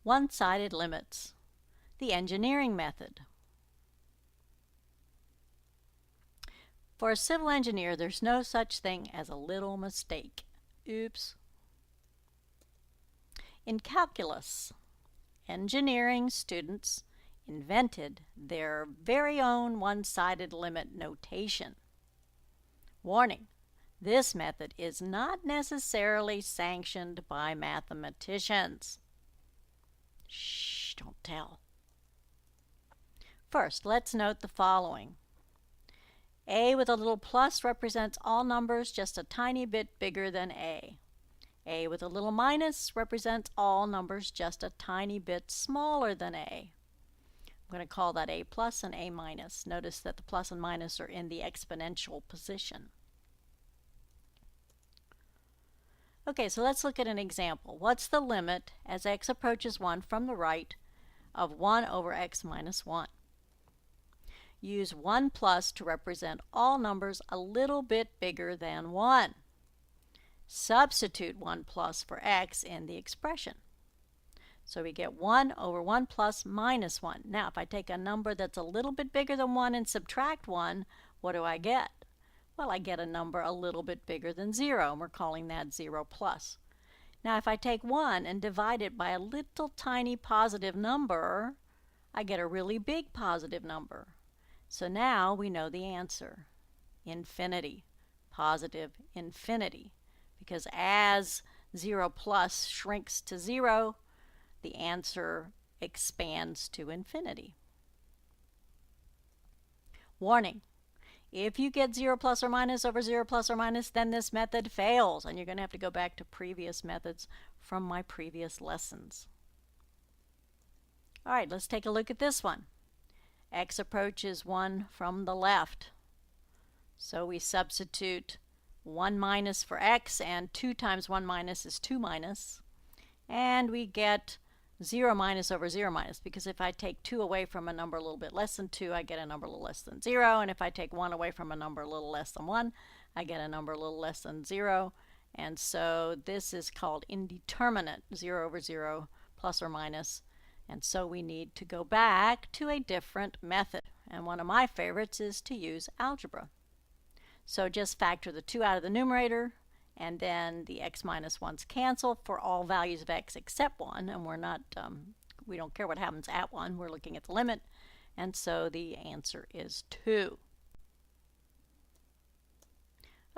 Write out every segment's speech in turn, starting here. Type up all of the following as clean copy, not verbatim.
One-sided limits. The engineering method. For a civil engineer, there's no such thing as a little mistake. Oops. In calculus, engineering students invented their very own one-sided limit notation. Warning, this method is not necessarily sanctioned by mathematicians. Shh, don't tell. First, let's note the following. A with a little plus represents all numbers just a tiny bit bigger than A. A with a little minus represents all numbers just a tiny bit smaller than A. I'm going to call that A plus and A minus. Notice that the plus and minus are in the exponential position. Okay, so let's look at an example. What's the limit as x approaches 1 from the right of 1 over x minus 1? Use 1 plus to represent all numbers a little bit bigger than 1. Substitute 1 plus for x in the expression. So we get 1 over 1 plus minus 1. Now, if I take a number that's a little bit bigger than 1 and subtract 1, what do I get? Well, I get a number a little bit bigger than 0, and we're calling that 0 plus. Now, if I take 1 and divide it by a little tiny positive number, I get a really big positive number. So now we know the answer. Infinity. Positive infinity. Because as 0 plus shrinks to 0, the answer expands to infinity. Warning. If you get 0 plus or minus over 0 plus or minus, then this method fails, and you're going to have to go back to previous methods from my previous lessons. All right, let's take a look at this one. X approaches 1 from the left. So we substitute 1 minus for x, and 2 times 1 minus is 2 minus. And we get 0 minus over 0 minus, because if I take 2 away from a number a little bit less than 2, I get a number a little less than 0. And if I take 1 away from a number a little less than 1, I get a number a little less than 0. And so this is called indeterminate, 0 over 0, plus or minus. And so we need to go back to a different method. And one of my favorites is to use algebra. So just factor the 2 out of the numerator, and then the x minus 1's cancel for all values of x except 1, and we don't care what happens at 1, we're looking at the limit, and so the answer is 2.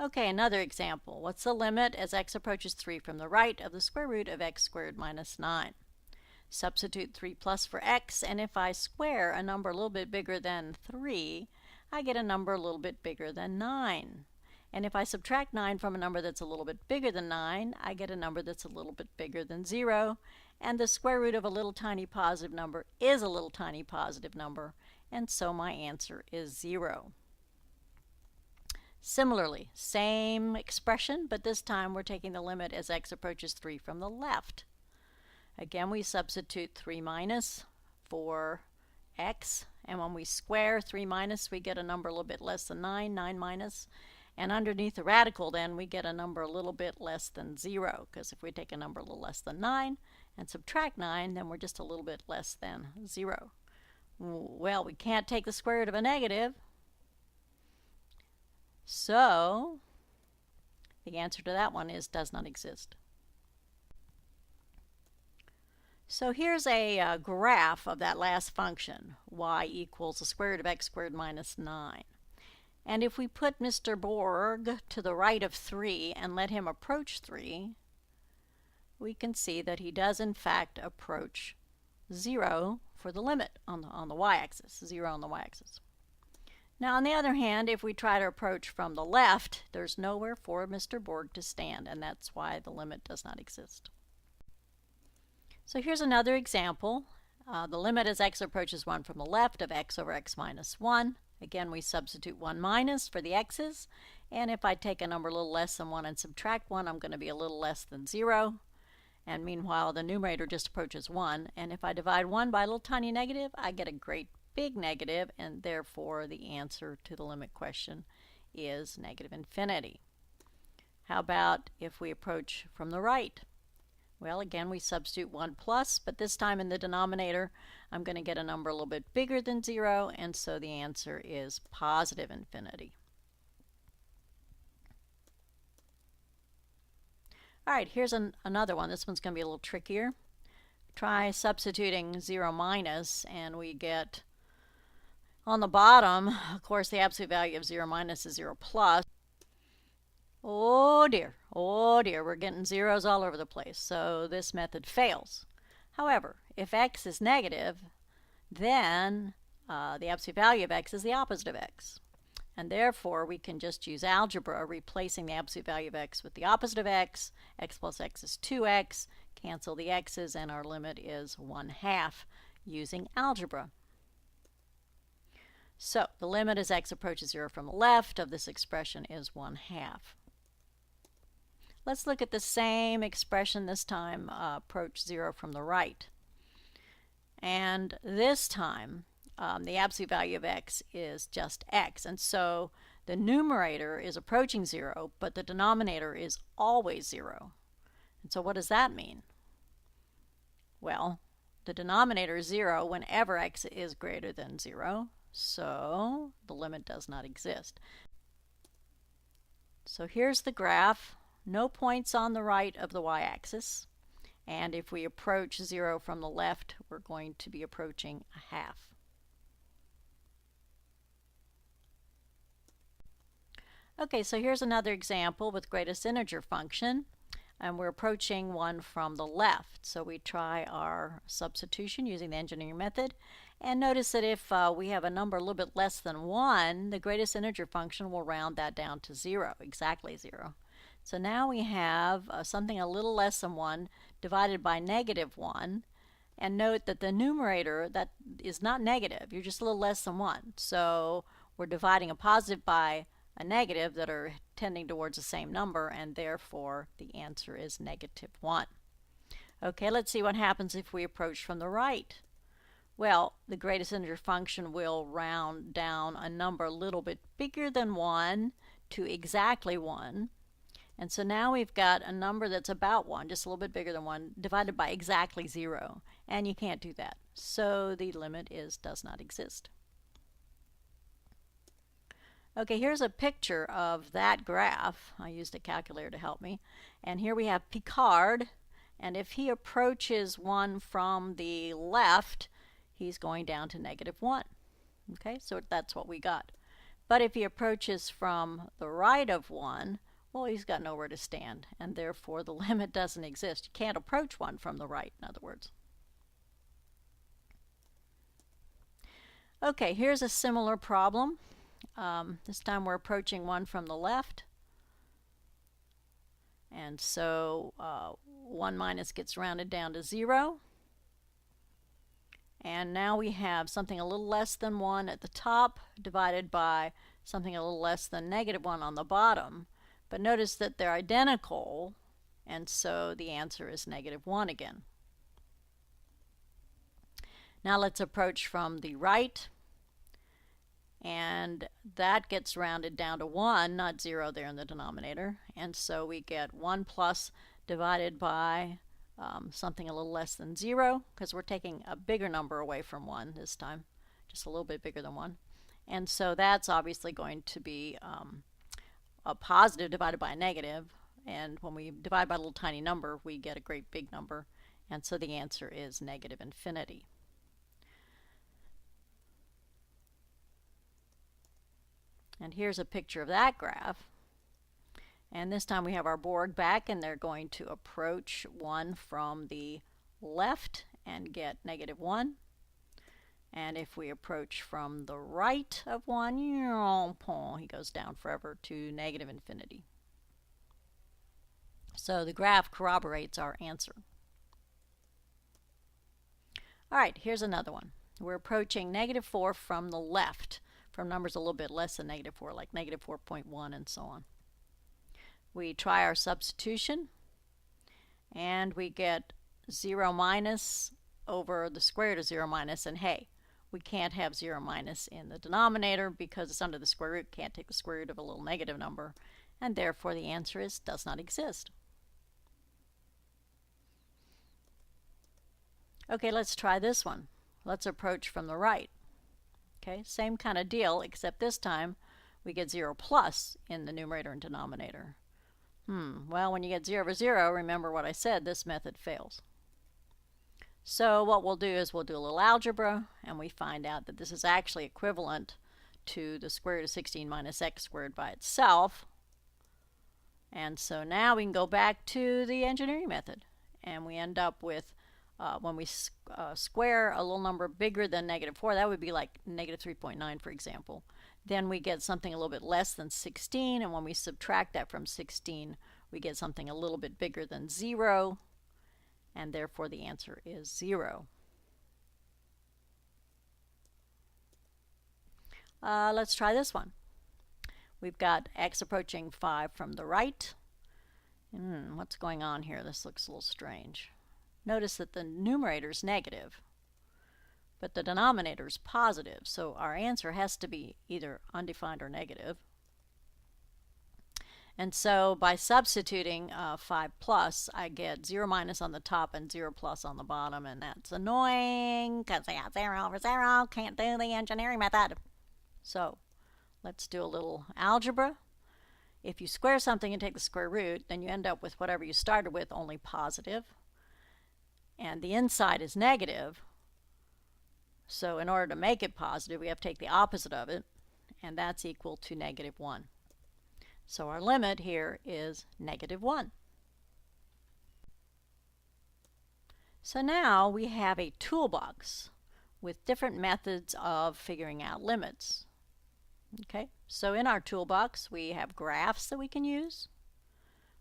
Okay, another example. What's the limit as x approaches 3 from the right of the square root of x squared minus 9? Substitute 3 plus for x, and if I square a number a little bit bigger than 3, I get a number a little bit bigger than 9. And if I subtract 9 from a number that's a little bit bigger than 9, I get a number that's a little bit bigger than 0. And the square root of a little tiny positive number is a little tiny positive number, and so my answer is 0. Similarly, same expression, but this time we're taking the limit as x approaches 3 from the left. Again, we substitute 3 minus for x, and when we square 3 minus, we get a number a little bit less than 9, 9 minus. And underneath the radical, then, we get a number a little bit less than 0, because if we take a number a little less than 9 and subtract 9, then we're just a little bit less than 0. Well, we can't take the square root of a negative, so the answer to that one is does not exist. So here's a graph of that last function, y equals the square root of x squared minus 9. And if we put Mr. Borg to the right of 3 and let him approach 3, we can see that he does in fact approach 0 for the limit on the y-axis, 0 on the y-axis. Now on the other hand, if we try to approach from the left, there's nowhere for Mr. Borg to stand, and that's why the limit does not exist. So here's another example. The limit as x approaches 1 from the left of x over x minus 1. Again, we substitute 1 minus for the x's, and if I take a number a little less than 1 and subtract 1, I'm going to be a little less than 0. And meanwhile, the numerator just approaches 1, and if I divide 1 by a little tiny negative, I get a great big negative, and therefore the answer to the limit question is negative infinity. How about if we approach from the right? Well, again, we substitute 1 plus, but this time in the denominator, I'm going to get a number a little bit bigger than 0, and so the answer is positive infinity. All right, here's another one. This one's going to be a little trickier. Try substituting 0 minus, and we get on the bottom, of course, the absolute value of 0 minus is 0 plus. Oh dear, we're getting zeros all over the place, so this method fails. However, if x is negative, then the absolute value of x is the opposite of x. And therefore, we can just use algebra, replacing the absolute value of x with the opposite of x. X plus x is 2x. Cancel the x's, and our limit is 1/2 using algebra. So the limit as x approaches 0 from the left of this expression is 1/2. Let's look at the same expression this time, approach 0 from the right. And this time, the absolute value of x is just x. And so the numerator is approaching 0, but the denominator is always 0. And so what does that mean? Well, the denominator is 0 whenever x is greater than 0. So the limit does not exist. So here's the graph. No points on the right of the y-axis. And if we approach 0 from the left, we're going to be approaching 1/2. Okay, so here's another example with greatest integer function. And we're approaching 1 from the left. So we try our substitution using the engineering method. And notice that if we have a number a little bit less than 1, the greatest integer function will round that down to 0, exactly 0. So now we have something a little less than 1 divided by -1. And note that the numerator, that is not negative. You're just a little less than 1. So we're dividing a positive by a negative that are tending towards the same number, and therefore the answer is -1. Okay, let's see what happens if we approach from the right. Well, the greatest integer function will round down a number a little bit bigger than 1 to exactly 1. And so now we've got a number that's about 1, just a little bit bigger than 1, divided by exactly 0. And you can't do that. So the limit does not exist. Okay, here's a picture of that graph. I used a calculator to help me. And here we have Picard. And if he approaches 1 from the left, he's going down to -1. Okay, so that's what we got. But if he approaches from the right of 1, well, he's got nowhere to stand, and therefore the limit doesn't exist. You can't approach 1 from the right, in other words. Okay, here's a similar problem. This time we're approaching 1 from the left. And so 1 minus gets rounded down to 0. And now we have something a little less than 1 at the top divided by something a little less than -1 on the bottom. But notice that they're identical, and so the answer is -1 again. Now let's approach from the right. And that gets rounded down to 1, not 0 there in the denominator. And so we get 1 plus divided by something a little less than 0, because we're taking a bigger number away from 1 this time, just a little bit bigger than 1. And so that's obviously going to be a positive divided by a negative. And when we divide by a little tiny number, we get a great big number. And so the answer is -infinity. And here's a picture of that graph. And this time we have our Borg back, and they're going to approach 1 from the left and get -1. And if we approach from the right of 1, he goes down forever to -infinity. So the graph corroborates our answer. All right, here's another one. We're approaching -4 from the left, from numbers a little bit less than -4, like -4.1 and so on. We try our substitution, and we get 0 minus over the square root of 0 minus, and hey, we can't have 0 minus in the denominator because it's under the square root. Can't take the square root of a little negative number, and therefore the answer does not exist. Okay, let's try this one. Let's approach from the right. Okay, same kind of deal, except this time we get 0 plus in the numerator and denominator. Well, when you get 0 over 0, remember what I said, this method fails. So what we'll do is we'll do a little algebra, and we find out that this is actually equivalent to the square root of 16 minus x squared by itself. And so now we can go back to the engineering method, and we end up with, when we square a little number bigger than -4, that would be like -3.9, for example, then we get something a little bit less than 16, and when we subtract that from 16, we get something a little bit bigger than 0, and therefore the answer is 0. Let's try this one. We've got x approaching 5 from the right. What's going on here? This looks a little strange. Notice that the numerator is negative, but the denominator is positive, so our answer has to be either undefined or negative. And so by substituting 5 plus, I get 0 minus on the top and 0 plus on the bottom, and that's annoying because I got 0 over 0, can't do the engineering method. So let's do a little algebra. If you square something and take the square root, then you end up with whatever you started with, only positive. And the inside is negative. So in order to make it positive, we have to take the opposite of it, and that's equal to -1. So our limit here is -1. So now we have a toolbox with different methods of figuring out limits. Okay, so in our toolbox we have graphs that we can use.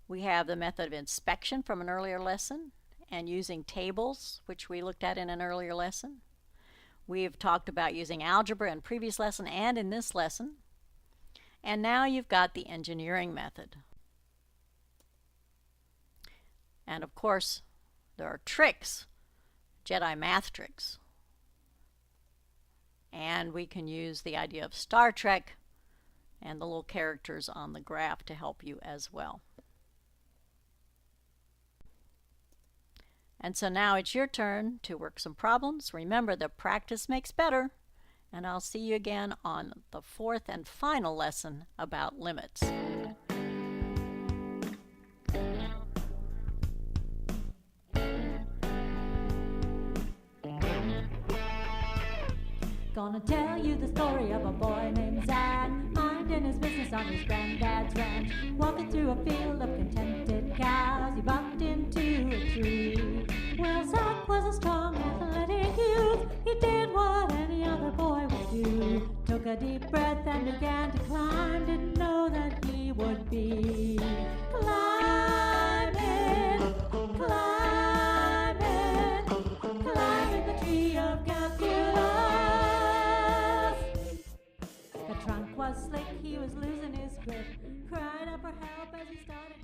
We have the method of inspection from an earlier lesson and using tables, which we looked at in an earlier lesson. We've talked about using algebra in previous lesson and in this lesson. And now you've got the engineering method. And of course, there are tricks, Jedi math tricks. And we can use the idea of Star Trek and the little characters on the graph to help you as well. And so now it's your turn to work some problems. Remember that practice makes better. And I'll see you again on the 4th and final lesson about limits. Gonna tell you the story of a boy named Zach, minding his business on his granddad's ranch. Walking through a field of contented cows, he bumped into a tree. Well, Zach was a strong, athletic youth. He did what any other boy would do. Took a deep breath and began to climb. Didn't know that he would be climbing, climbing, climbing the tree of calculus. The trunk was slick, he was losing his grip, cried out for help as he started